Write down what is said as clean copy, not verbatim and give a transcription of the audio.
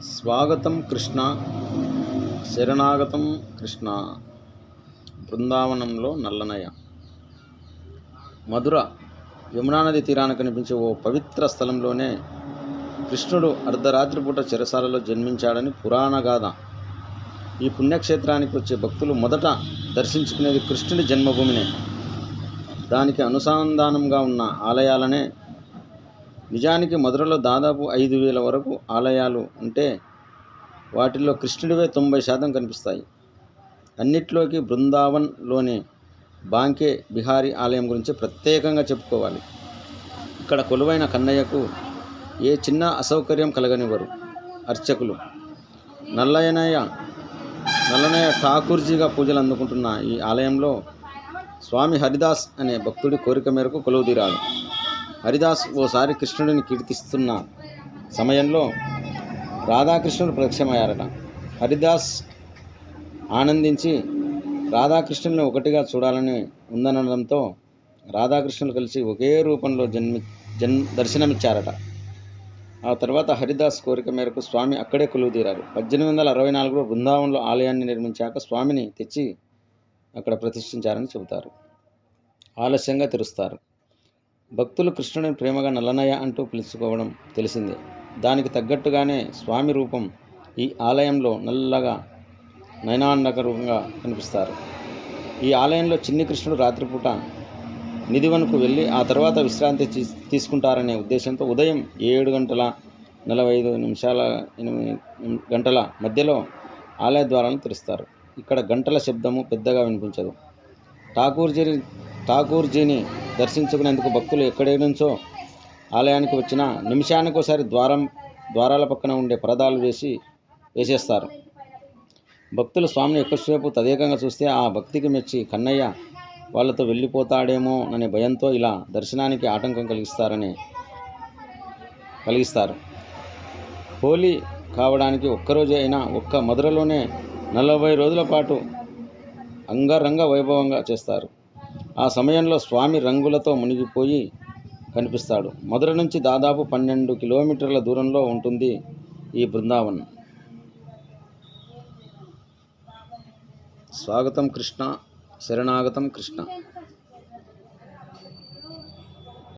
స్వాగతం కృష్ణ, శరణాగతం కృష్ణ. బృందావనంలో నల్లనయ్య. మధుర యమునా నది తీరాన కనిపించే ఓ పవిత్ర స్థలంలోనే కృష్ణుడు అర్ధరాత్రి పూట చెరసాలలో జన్మించాడని పురాణ గాథ. ఈ పుణ్యక్షేత్రానికి వచ్చే భక్తులు మొదట దర్శించుకునేది కృష్ణుడి జన్మభూమినే. దానికి అనుసంధానంగా ఉన్న ఆలయాలనే. నిజానికి మధురలో దాదాపు 5,000 వరకు ఆలయాలు ఉంటే వాటిల్లో కృష్ణుడివే 90% కనిపిస్తాయి. అన్నిట్లోకి బృందావన్లోని బాంకే బిహారీ ఆలయం గురించి ప్రత్యేకంగా చెప్పుకోవాలి. ఇక్కడ కొలువైన కన్నయ్యకు ఏ చిన్న అసౌకర్యం కలగనివ్వరు అర్చకులు. నల్లనయ్య ఠాకూర్జీగా పూజలు అందుకుంటున్న ఈ ఆలయంలో స్వామి హరిదాస్ అనే భక్తుడి కోరిక మేరకు కొలువుదీరాడు. హరిదాస్ ఓసారి కృష్ణుడిని కీర్తిస్తున్న సమయంలో రాధాకృష్ణుడు ప్రత్యక్షమయ్యారట. హరిదాస్ ఆనందించి రాధాకృష్ణుల్ని ఒకటిగా చూడాలని ఉందనడంతో రాధాకృష్ణులు కలిసి ఒకే రూపంలో దర్శనమిచ్చారట. ఆ తర్వాత హరిదాస్ కోరిక మేరకు స్వామి అక్కడే కొలువుదీరారు. 1864లో బృందావనంలో ఆలయాన్ని నిర్మించాక స్వామిని తెచ్చి అక్కడ ప్రతిష్ఠించారని చెబుతారు. ఆలస్యంగా తెరుస్తారు. భక్తులు కృష్ణుడిని ప్రేమగా నల్లనయ్య అంటూ పిలుచుకోవడం తెలిసిందే. దానికి తగ్గట్టుగానే స్వామి రూపం ఈ ఆలయంలో నల్లగా నయనాందకరంగా కనిపిస్తారు. ఈ ఆలయంలో చిన్ని కృష్ణుడు రాత్రిపూట నిధివనకు వెళ్ళి ఆ తర్వాత విశ్రాంతి తీసుకుంటారనే ఉద్దేశంతో ఉదయం 7:45-8 మధ్యలో ఆలయ ద్వారాలను తెరుస్తారు. ఇక్కడ గంటల శబ్దము పెద్దగా వినిపించదు. ఠాకూర్జీని దర్శించుకునేందుకు భక్తులు ఎక్కడి నుంచో ఆలయానికి వచ్చిన నిమిషానికోసారి ద్వారాల పక్కన ఉండే పరదాలు వేసేస్తారు. భక్తులు స్వామిని ఎక్కువసేపు తదేకంగా చూస్తే ఆ భక్తికి మెచ్చి కన్నయ్య వాళ్ళతో వెళ్ళిపోతాడేమో అనే భయంతో ఇలా దర్శనానికి ఆటంకం కలిగిస్తారు. హోలీ కావడానికి ఒక్కరోజే అయినా ఒక్క మధురలోనే 40 రోజుల పాటు అంగరంగ వైభవంగా చేస్తారు. ఆ సమయంలో స్వామి రంగులతో మునిగిపోయి కనిపిస్తాడు. మధుర నుంచి దాదాపు 12 కిలోమీటర్ల దూరంలో ఉంటుంది ఈ బృందావన్. స్వాగతం కృష్ణ, శరణాగతం కృష్ణ.